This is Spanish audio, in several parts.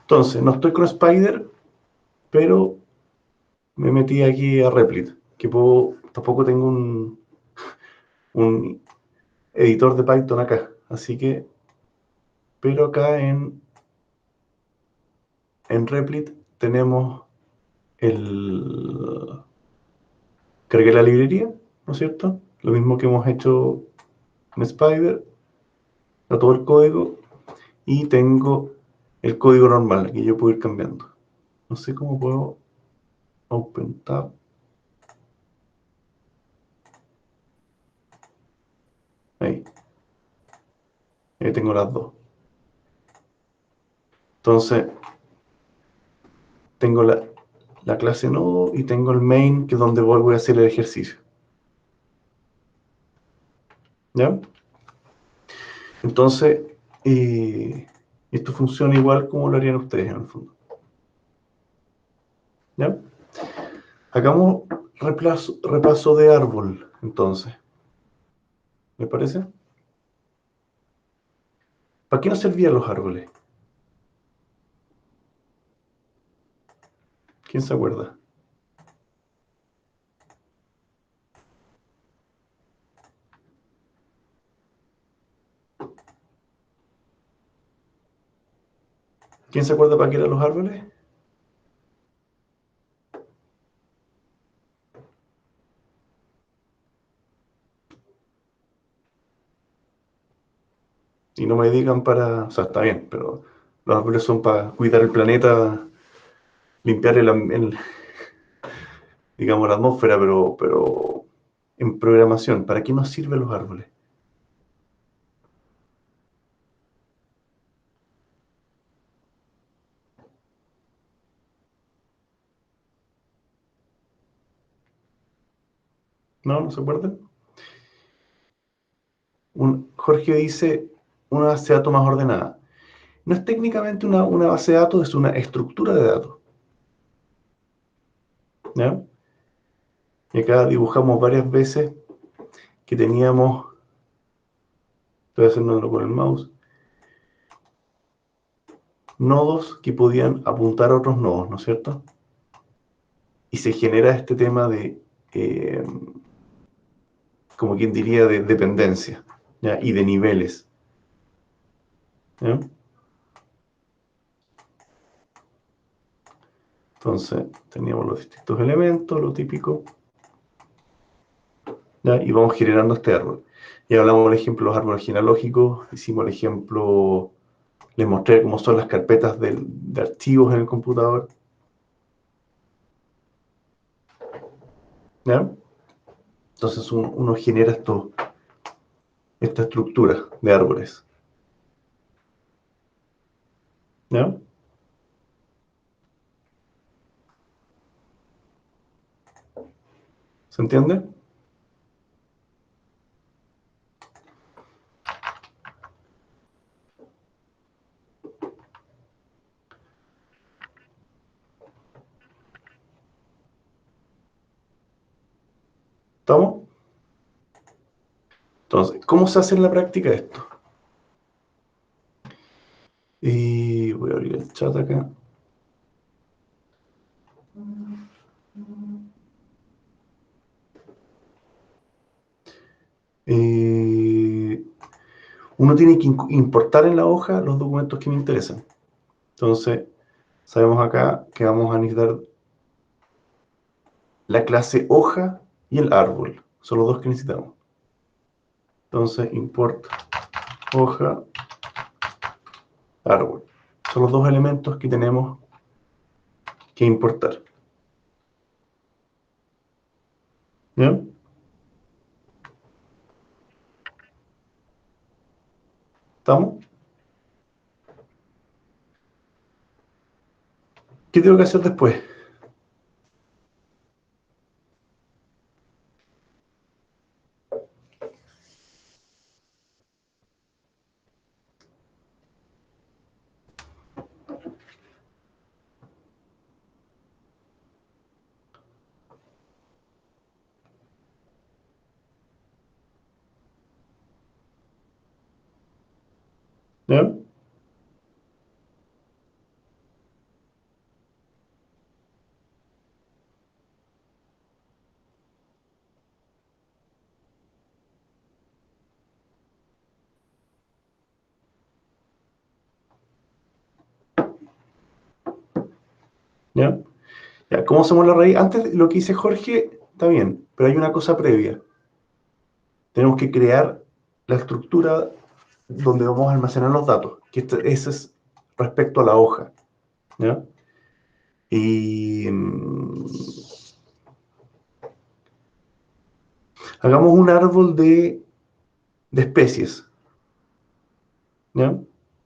Entonces, no estoy con Spider, pero me metí aquí a Replit, que tampoco tengo un editor de Python acá. Así que, pero acá en Replit tenemos el... Cargué la librería, ¿no es cierto? Lo mismo que hemos hecho en Spider, a todo el código, y tengo el código normal que yo puedo ir cambiando. No sé cómo puedo aumentar. Ahí, ahí tengo las dos. Entonces, tengo la clase nodo y tengo el main, que es donde voy a hacer el ejercicio. ¿Ya? Entonces, esto funciona igual como lo harían ustedes en el fondo. ¿Ya? Hagamos repaso de árbol, entonces. ¿Me parece? ¿Para qué nos servían los árboles? ¿Quién se acuerda? ¿Quién se acuerda para qué eran los árboles? Y no me digan para... O sea, está bien, pero los árboles son para cuidar el planeta, limpiar digamos, la atmósfera, pero en programación, ¿para qué nos sirven los árboles? ¿No? ¿No se acuerdan? Jorge dice una base de datos más ordenada. No es técnicamente una base de datos, es una estructura de datos. ¿Ya? Y acá dibujamos varias veces que teníamos, estoy haciéndolo con el mouse, nodos que podían apuntar a otros nodos, ¿no es cierto? Y se genera este tema de, como quien diría, de dependencia, ¿ya? Y de niveles. ¿Ya? Entonces, teníamos los distintos elementos, lo típico, ¿ya? Y vamos generando este árbol. Y hablamos del ejemplo de los árboles genealógicos, hicimos el ejemplo, les mostré cómo son las carpetas de archivos en el computador, ¿ya? Entonces uno genera esta estructura de árboles, ¿ya? ¿Se entiende? ¿Estamos? Entonces, ¿cómo se hace en la práctica esto? Y voy a abrir el chat acá. Uno tiene que importar en la hoja los documentos que me interesan. Entonces, sabemos acá que vamos a necesitar la clase hoja y el árbol. Son los dos que necesitamos. Entonces, import hoja, árbol. Son los dos elementos que tenemos que importar. ¿Ya? ¿Estamos? ¿Qué tengo que hacer después? ¿Ya? ¿Ya? Ya, ¿cómo hacemos la raíz? Antes lo que dice Jorge está bien, pero hay una cosa previa. Tenemos que crear la estructura donde vamos a almacenar los datos, que ese es respecto a la hoja. ¿Ya? Y hagamos un árbol de especies. ¿Ya?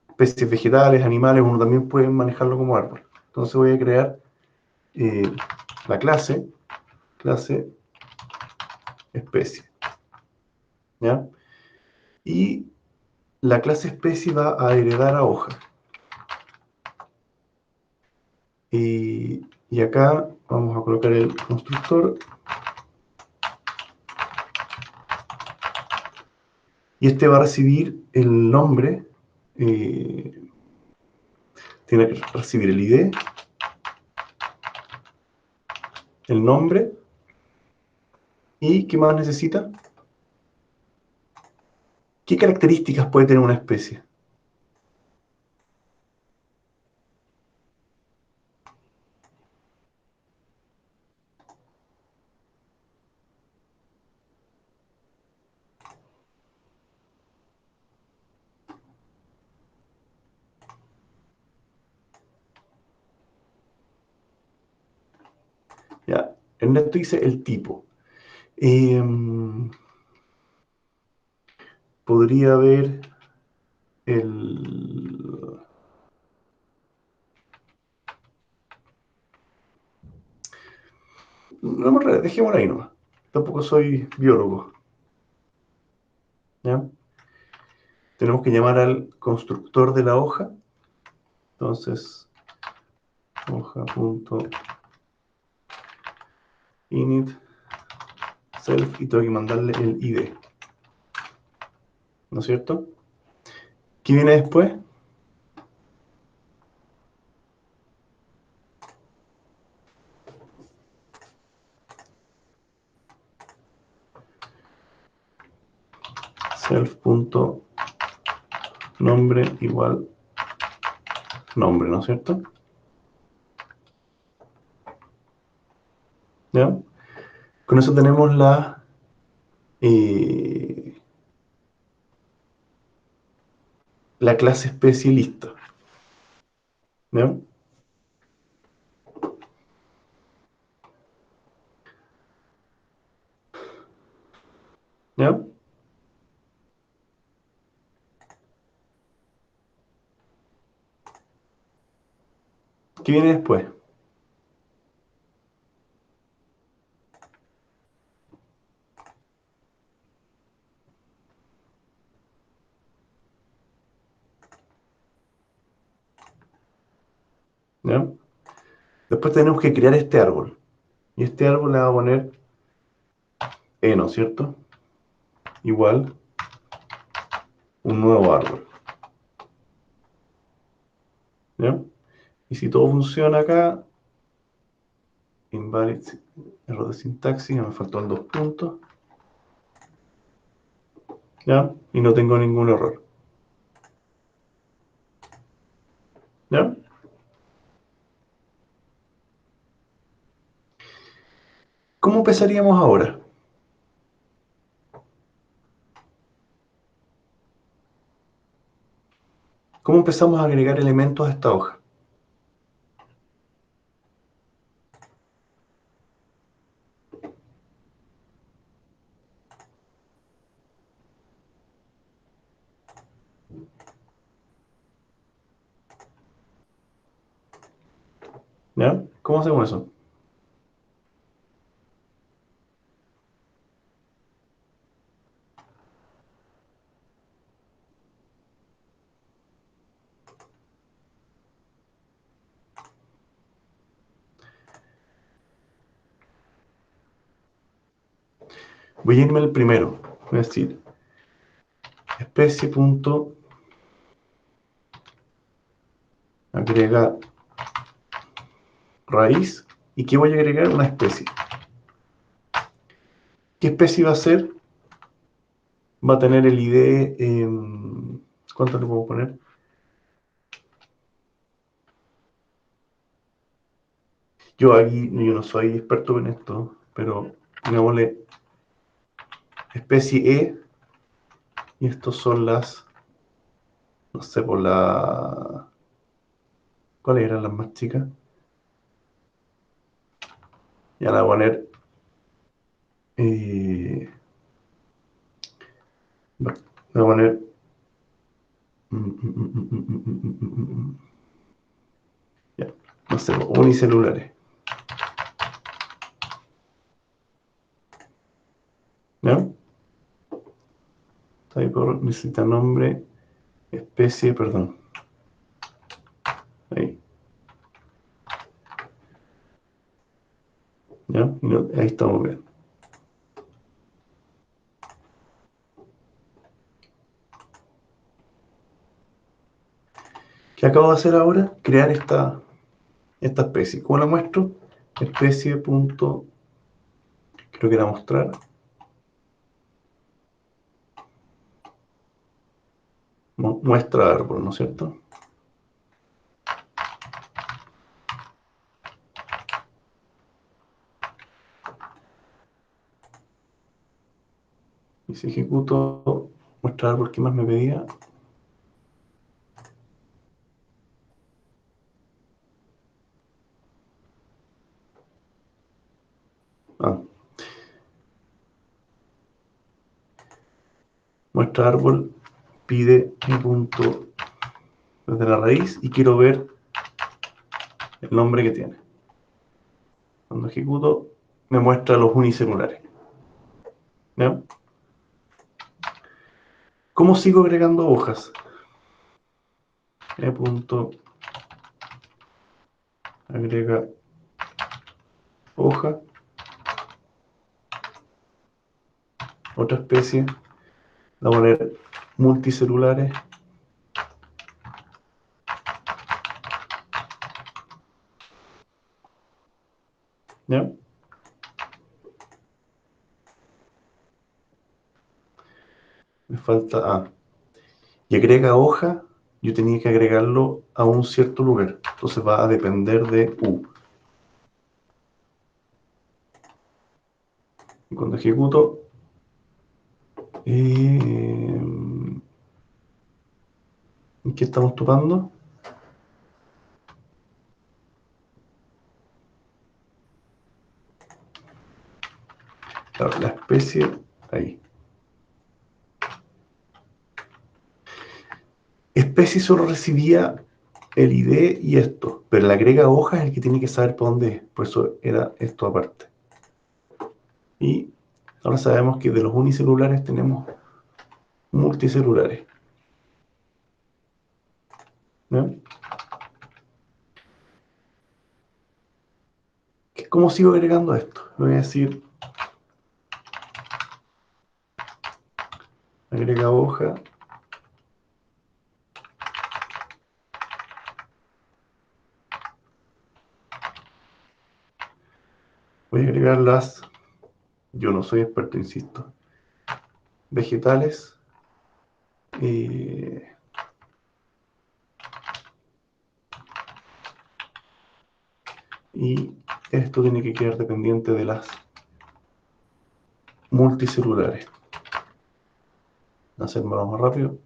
Especies vegetales, animales, uno también puede manejarlo como árbol. Entonces voy a crear la clase especie. ¿Ya? Y la clase especie va a heredar a hoja. Y acá vamos a colocar el constructor. Y este va a recibir el nombre. Tiene que recibir el ID, el nombre. ¿Y qué más necesita? ¿Qué características puede tener una especie? Ya, Ernesto dice el tipo. Eh, Podría haber el... No, dejémoslo ahí nomás. Tampoco soy biólogo. ¿Ya? Tenemos que llamar al constructor de la hoja. Entonces, hoja.init self y tengo que mandarle el ID. ¿No es cierto? ¿Qué viene después? Self.nombre igual nombre, ¿no es cierto? ¿Ya? Con eso tenemos eh, la clase especie lista. ¿Ya? ¿Ya? ¿Qué viene después? ¿Ya? Después tenemos que crear este árbol. Y este árbol le va a poner ¿no es cierto? Igual un nuevo árbol. ¿Ya? Y si todo funciona acá, invalid, error de sintaxis, me faltan dos puntos. ¿Ya? Y no tengo ningún error. ¿Ya? ¿Cómo empezaríamos ahora? ¿Cómo empezamos a agregar elementos a esta hoja? ¿Ya? ¿Cómo hacemos eso? Voy a irme al primero. Voy a decir especie.agrega raíz. ¿Y qué voy a agregar? Una especie. ¿Qué especie va a ser? Va a tener el ID. ¿Cuánto le puedo poner? Yo aquí, yo no soy experto en esto, pero digámosle especie E, y estos son las, no sé, por la... ¿Cuáles eran las más chicas? Ya la voy a poner... voy a poner... Ya, no sé, unicelulares. ¿Ya? Type necesita nombre, especie, perdón. Ahí. ¿Ya? Y ahí estamos bien. ¿Qué acabo de hacer ahora? Crear esta especie. ¿Cómo la muestro? Especie punto, creo que era mostrar. Muestra árbol, ¿no es cierto? Y si ejecuto muestra árbol, ¿qué más me pedía? Ah, muestra árbol pide un punto desde la raíz y quiero ver el nombre que tiene. Cuando ejecuto, me muestra los unicelulares. ¿Ya? ¿Cómo sigo agregando hojas? Punto agrega hoja, otra especie, la voy a poner multicelulares. ¿Ya? Me falta A. Y agrega hoja, yo tenía que agregarlo a un cierto lugar. Entonces va a depender de U. Y cuando ejecuto, ¿en qué estamos topando? Claro, la especie, ahí. Especie solo recibía el ID y esto, pero el agrega hoja es el que tiene que saber por dónde es. Por eso era esto aparte. Y ahora sabemos que de los unicelulares tenemos multicelulares. ¿No? ¿Cómo sigo agregando esto? Le voy a decir agrega hoja. Voy a agregar las, yo no soy experto, insisto, vegetales. Y esto tiene que quedar dependiente de las multicelulares. Hacerlo más rápido.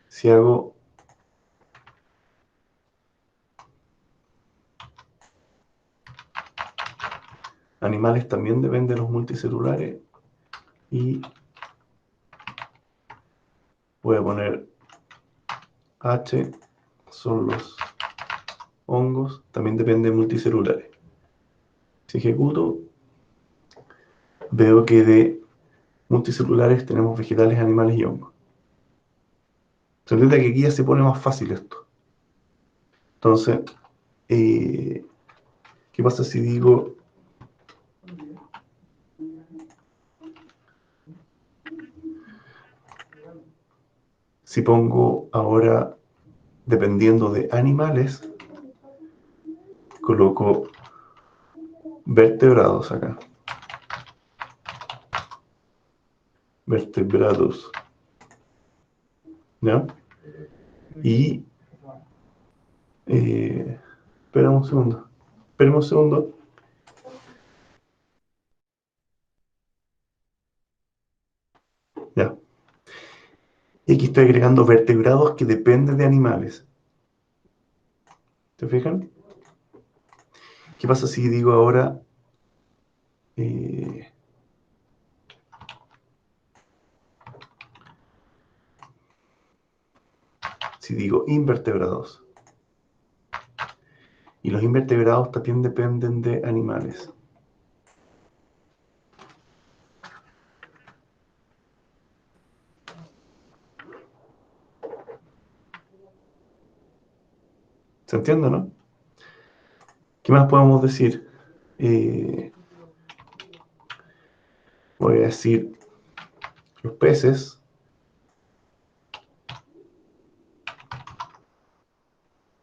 Si hago animales, también depende de los multicelulares. Y voy a poner H, son los hongos, también depende de multicelulares. Si ejecuto, veo que de multicelulares tenemos vegetales, animales y hongos. Se entiende que aquí ya se pone más fácil esto. Entonces, ¿qué pasa si digo si pongo ahora, dependiendo de animales, coloco vertebrados acá? Vertebrados. ¿Ya? Y Espera un segundo. Espera un segundo. Ya. Y aquí estoy agregando vertebrados que dependen de animales. ¿Te fijan? ¿Qué pasa si digo ahora eh, si digo invertebrados? Y los invertebrados también dependen de animales. ¿Se entiende, no? ¿Qué más podemos decir? Eh, Voy a decir los peces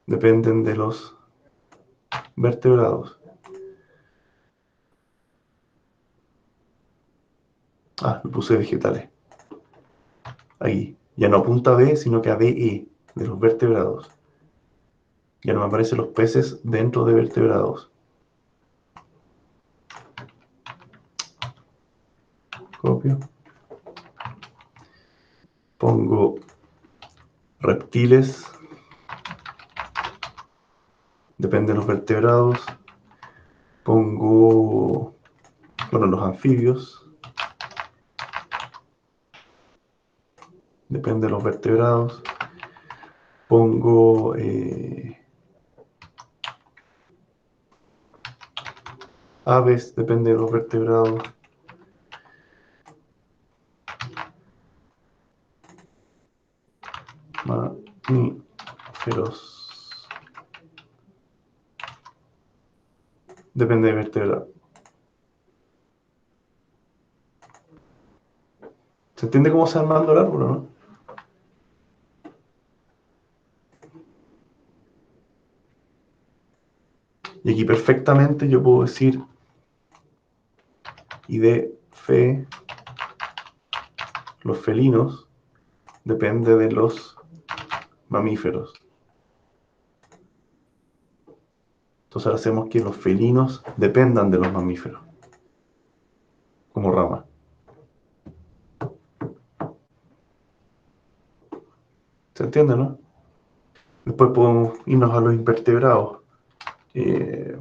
dependen de los vertebrados. Ah, le puse vegetales. Ahí. Ya no apunta a B, sino que a BE, de los vertebrados. Ya no me aparecen los peces dentro de vertebrados. Copio. Pongo reptiles, depende de los vertebrados. Pongo, bueno, los anfibios, depende de los vertebrados. Pongo aves, depende de los vertebrados. Mamíferos, depende de vertebrados. ¿Se entiende cómo se va armando el árbol, no? Y aquí perfectamente yo puedo decir y de fe, los felinos, depende de los mamíferos. Entonces ahora hacemos que los felinos dependan de los mamíferos, como rama. ¿Se entiende, no? Después podemos irnos a los invertebrados. Eh,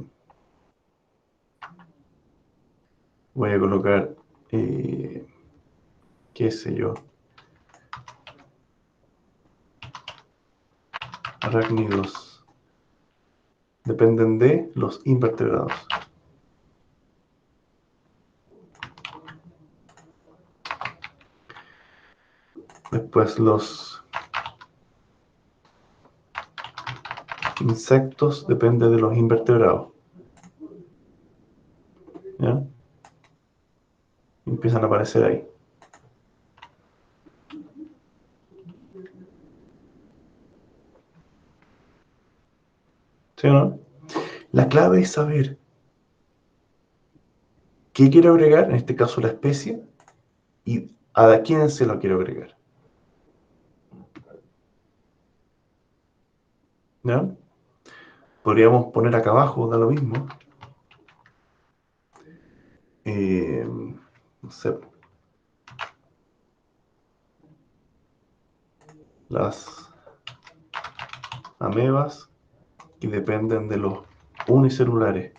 Voy a colocar, qué sé yo, arácnidos. Dependen de los invertebrados. Después los insectos dependen de los invertebrados. ¿Ya? Empiezan a aparecer ahí. ¿Sí o no? La clave es saber qué quiero agregar, en este caso la especie, y a quién se lo quiero agregar. ¿Ya? Podríamos poner acá abajo, da lo mismo. No sé, las amebas que dependen de los unicelulares.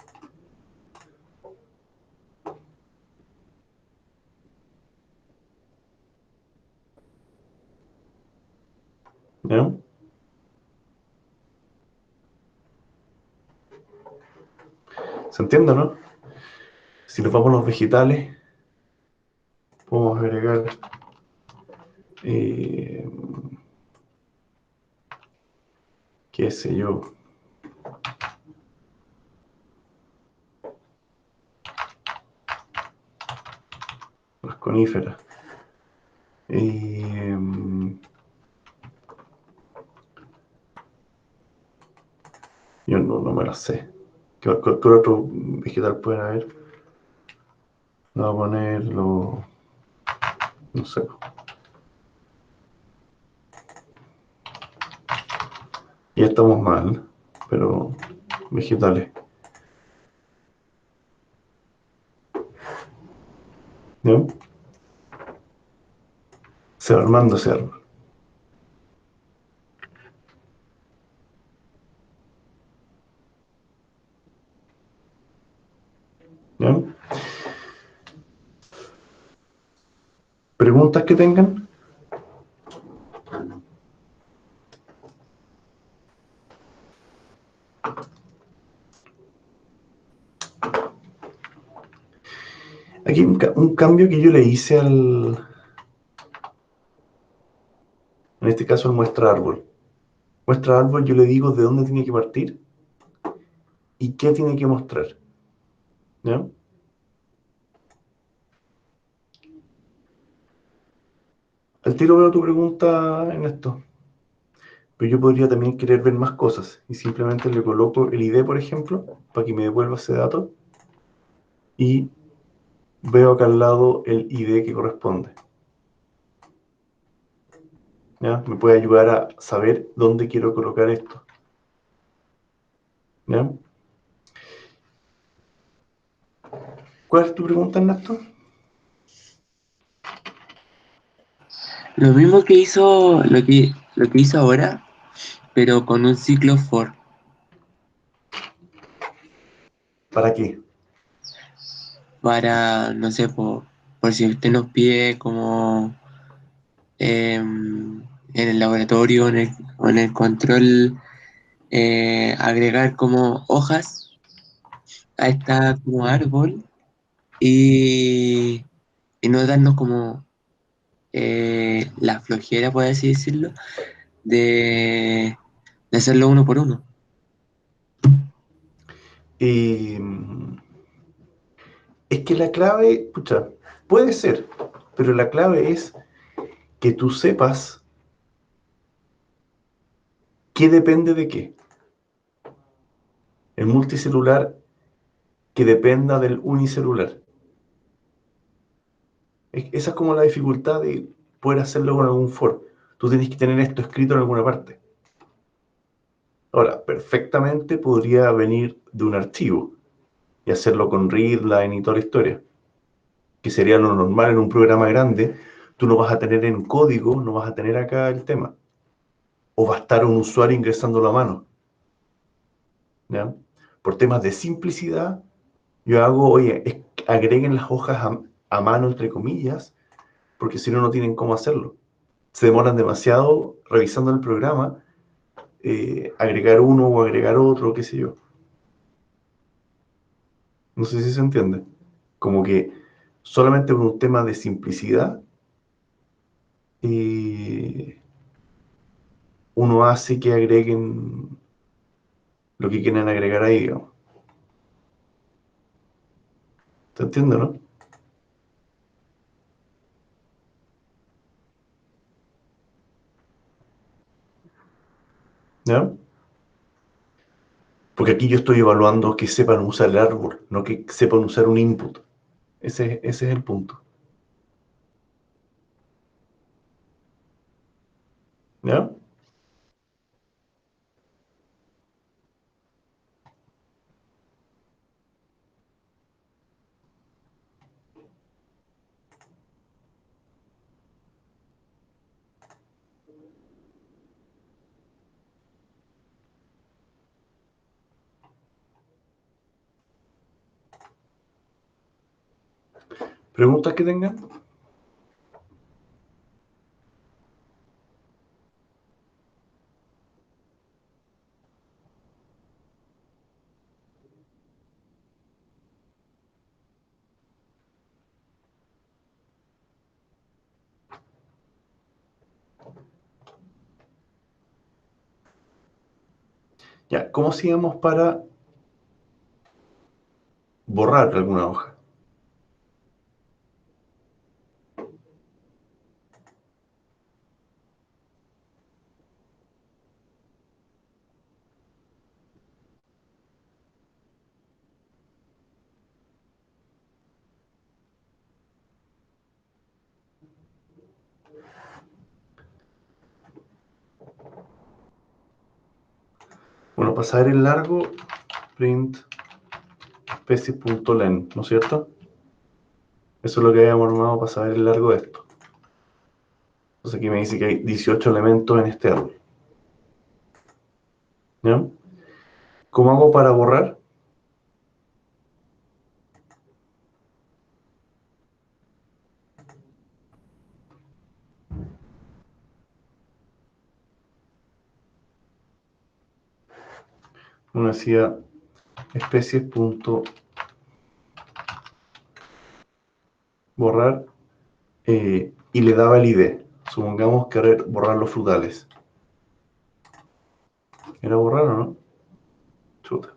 ¿Ya? ¿Se entiende, no? Si nos vamos a los vegetales, podemos agregar eh, qué sé yo, las coníferas. Eh, yo no me las sé. ¿Qué otro vegetal pueden haber? Voy a ponerlo, no sé. Ya estamos mal. pero vegetales. ¿Ya? Se va armando ese árbol. ¿Ya? ¿Preguntas que tengan? Aquí un cambio que yo le hice en este caso al muestra árbol. Muestra árbol yo le digo de dónde tiene que partir y qué tiene que mostrar. ¿Ya? Al tiro veo tu pregunta en esto, pero yo podría también querer ver más cosas y simplemente le coloco el ID, por ejemplo, para que me devuelva ese dato y veo acá al lado el ID que corresponde. ¿Ya? Me puede ayudar a saber dónde quiero colocar esto. ¿Ya? ¿Cuál es tu pregunta, Ernesto? Lo mismo que hizo, lo que hizo ahora, pero con un ciclo for, ¿Para qué? para, no sé, por si usted nos pide como en el laboratorio o en el control agregar como hojas a esta como árbol y, y no darnos como la flojera, por así decirlo, de, de hacerlo uno por uno. Eh, es que la clave, pucha, puede ser, pero la clave es que tú sepas qué depende de qué. El multicelular que dependa del unicelular. Esa es como la dificultad de poder hacerlo con algún for. Tú tienes que tener esto escrito en alguna parte. Ahora, perfectamente podría venir de un archivo y hacerlo con readline y toda la historia, que sería lo normal en un programa grande. Tú no vas a tener en código, no vas a tener acá el tema. O va a estar un usuario ingresando la mano. ¿Ya? Por temas de simplicidad, yo hago, oye, agreguen las hojas a mano, entre comillas, porque si no, no tienen cómo hacerlo. Se demoran demasiado revisando el programa, agregar uno o agregar otro, qué sé yo. No sé si se entiende. Como que solamente por un tema de simplicidad, eh, uno hace que agreguen lo que quieren agregar ahí, digamos. ¿Se entiende, no? ¿Ya? Porque aquí yo estoy evaluando que sepan usar el árbol, no que sepan usar un input. Ese es el punto. ¿Ya? ¿Preguntas que tengan? Ya, ¿cómo hacíamos para borrar alguna hoja? Bueno, para saber el largo, print especies.len, ¿no es cierto? Eso es lo que habíamos armado para saber el largo de esto. Entonces aquí me dice que hay 18 elementos en este árbol. ¿Ya? ¿Cómo hago para borrar? Uno decía especies.borrar y le daba el ID. Supongamos querer borrar los frutales. ¿Era borrar o no? Chuta.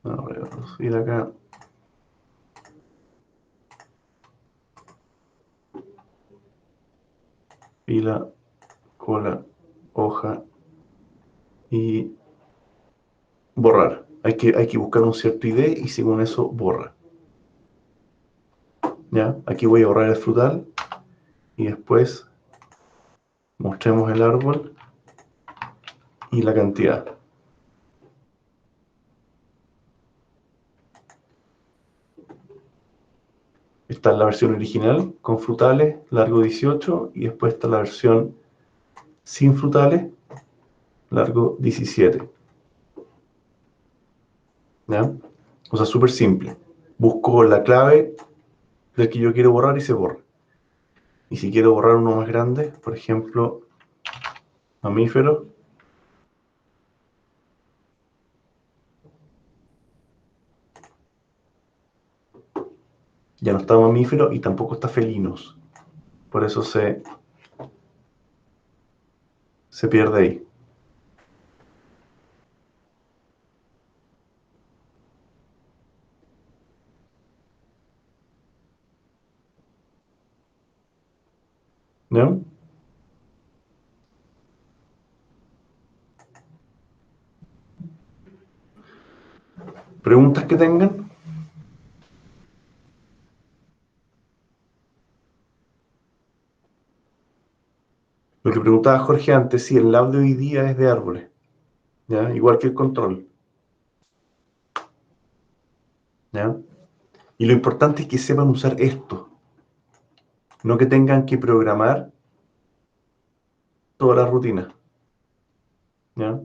No, voy a reducir acá. Fila, cola, hoja y borrar. Hay que buscar un cierto ID y según eso borra. ¿Ya? Aquí voy a borrar el frutal y después mostremos el árbol y la cantidad. Esta es la versión original con frutales, largo 18, y después está la versión sin frutales, largo 17. ¿Ya? O sea, súper simple. Busco la clave del que yo quiero borrar y se borra. Y si quiero borrar uno más grande, por ejemplo, mamíferos, ya no está mamífero y tampoco está felinos. Por eso se pierde ahí. ¿Ya? ¿Preguntas que tengan? Lo que preguntaba Jorge antes, si el lab de hoy día es de árboles, ¿ya? Igual que el control, ¿ya? Y lo importante es que sepan usar esto, no que tengan que programar toda la rutina, ¿ya?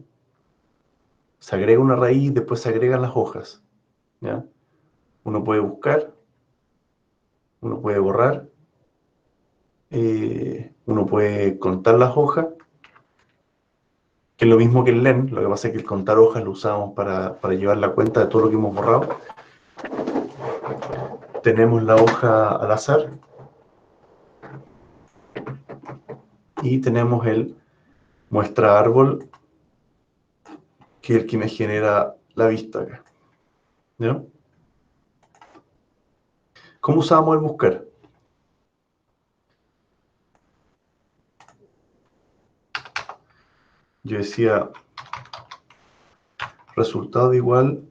Se agrega una raíz, después se agregan las hojas, ¿ya? Uno puede buscar, uno puede borrar, uno puede contar las hojas, que es lo mismo que el len, lo que pasa es que el contar hojas lo usamos para llevar la cuenta de todo lo que hemos borrado. Tenemos la hoja al azar y tenemos el muestra árbol, que es el que me genera la vista acá, ¿ya? ¿Cómo usábamos el buscar? Yo decía resultado igual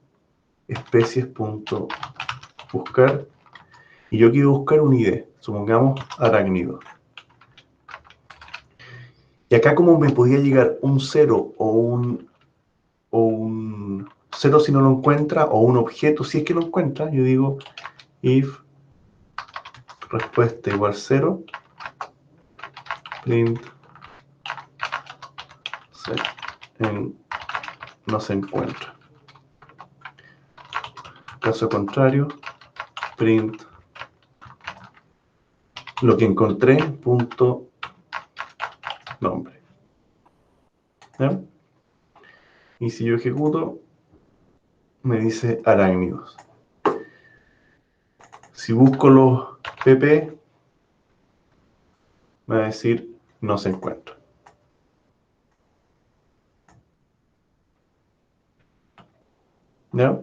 especies.buscar y yo quiero buscar un ID, supongamos arácnido. Y acá como me podía llegar un 0 o un 0 si no lo encuentra, o un objeto si es que lo encuentra, yo digo if respuesta igual 0, print no se encuentra. Caso contrario, print lo que encontré, punto nombre. ¿Ya? Y si yo ejecuto, me dice arácnidos. Si busco los pp, me va a decir no se encuentra. ¿Ya?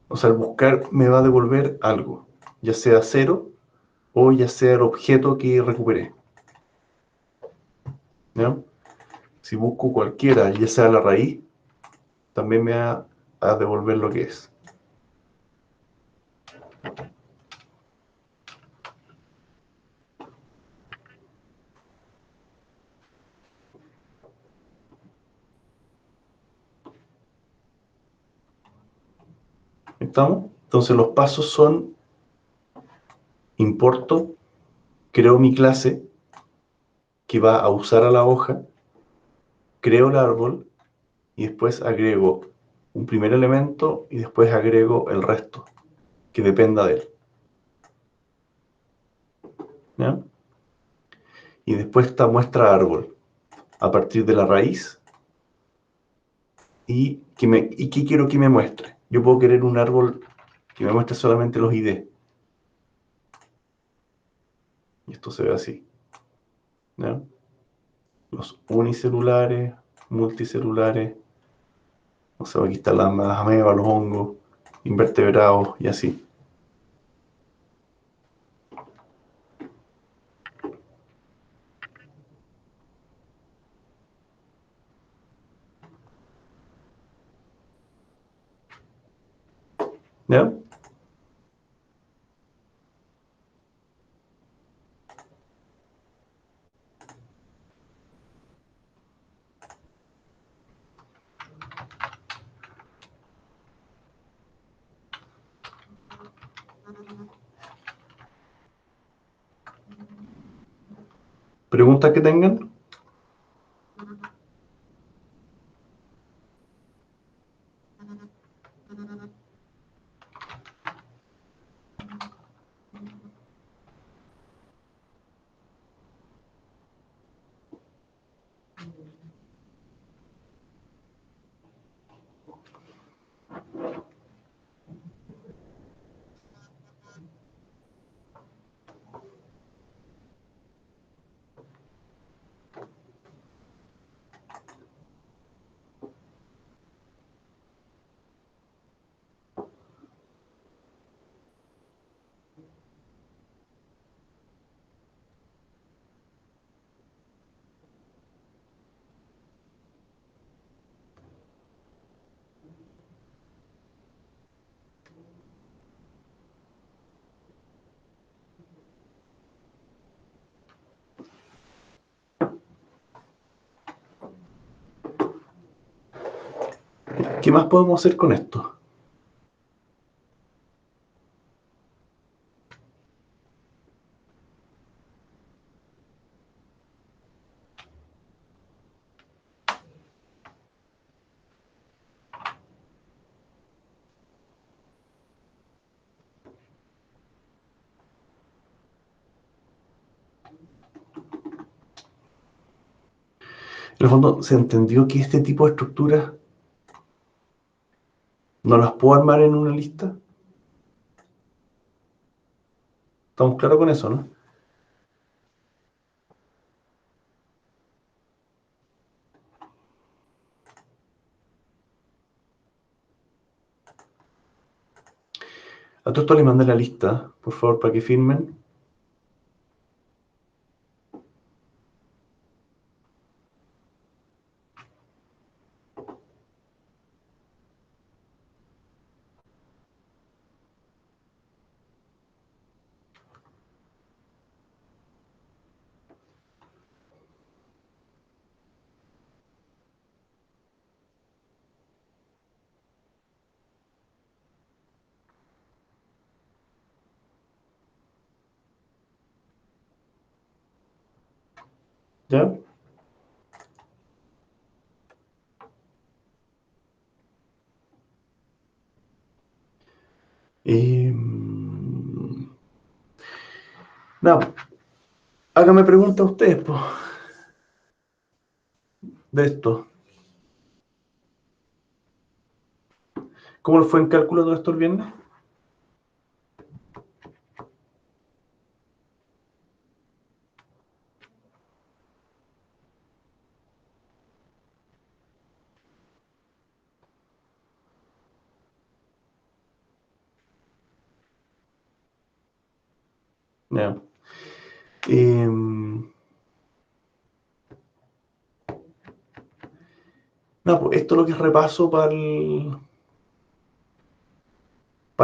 O sea, el buscar me va a devolver algo, ya sea 0 o ya sea el objeto que recuperé. ¿Ya? Si busco cualquiera, ya sea la raíz, también me va a devolver lo que es. ¿Estamos? Entonces los pasos son: importo, creo mi clase que va a usar a la hoja, creo el árbol y después agrego un primer elemento y después agrego el resto que dependa de él. ¿Ya? Y después está muestra árbol a partir de la raíz. ¿Y qué quiero que me muestre? Yo puedo querer un árbol que me muestre solamente los ID. Y esto se ve así. ¿Ya? Los unicelulares, multicelulares, no sé, aquí están las amebas, los hongos, invertebrados y así. ¿Ya? ¿Preguntas que tengan? ¿Qué más podemos hacer con esto? En el fondo, se entendió que este tipo de estructuras no las puedo armar en una lista. ¿Estamos claros con eso, no? A todo esto les mandé la lista, por favor, para que firmen. ¿Ya? Y... nada, hágame preguntas ustedes, pues, de esto. ¿Cómo les fue en cálculo todo esto el viernes? Ya. No, pues esto es lo que es repaso para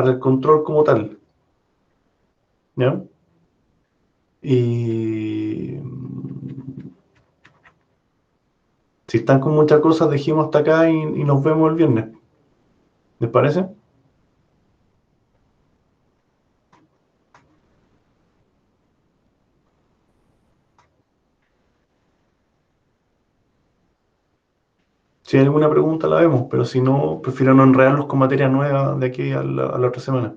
el control como tal. ¿Ya? Y si están con muchas cosas, dejemos hasta acá y nos vemos el viernes. ¿Les parece? Si hay alguna pregunta la vemos, pero si no, prefiero no enredarlos con materia nueva de aquí a la otra semana.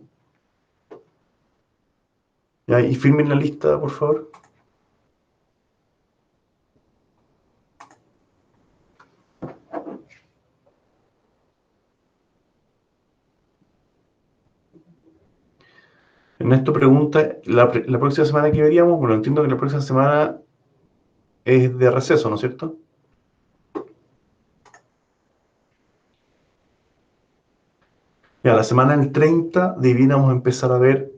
Ya, y firmen la lista, por favor. Ernesto pregunta, la próxima semana que veríamos, bueno, entiendo que la próxima semana es de receso, ¿no es cierto? Ya, la semana del 30 debiéramos empezar a ver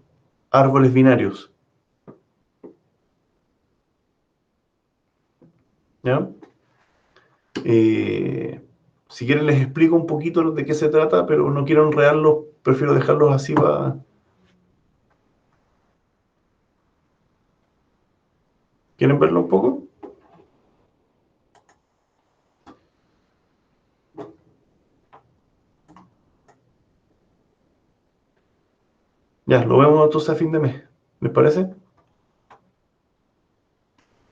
árboles binarios, ¿ya? Si quieren les explico un poquito de qué se trata, pero no quiero enredarlos, prefiero dejarlos así para... ¿Quieren verlo un poco? Ya, lo vemos entonces a fin de mes, ¿les parece?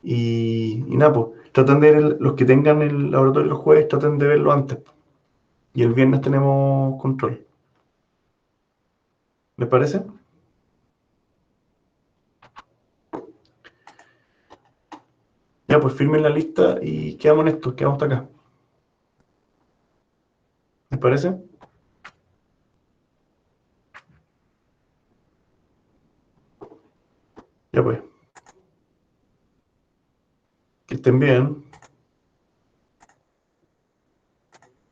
Y nada, pues, traten de ver los que tengan el laboratorio el jueves, traten de verlo antes. Y el viernes tenemos control. ¿Les parece? Ya, pues firmen la lista y quedamos en esto, quedamos hasta acá. ¿Les parece? Ya pues, que estén bien.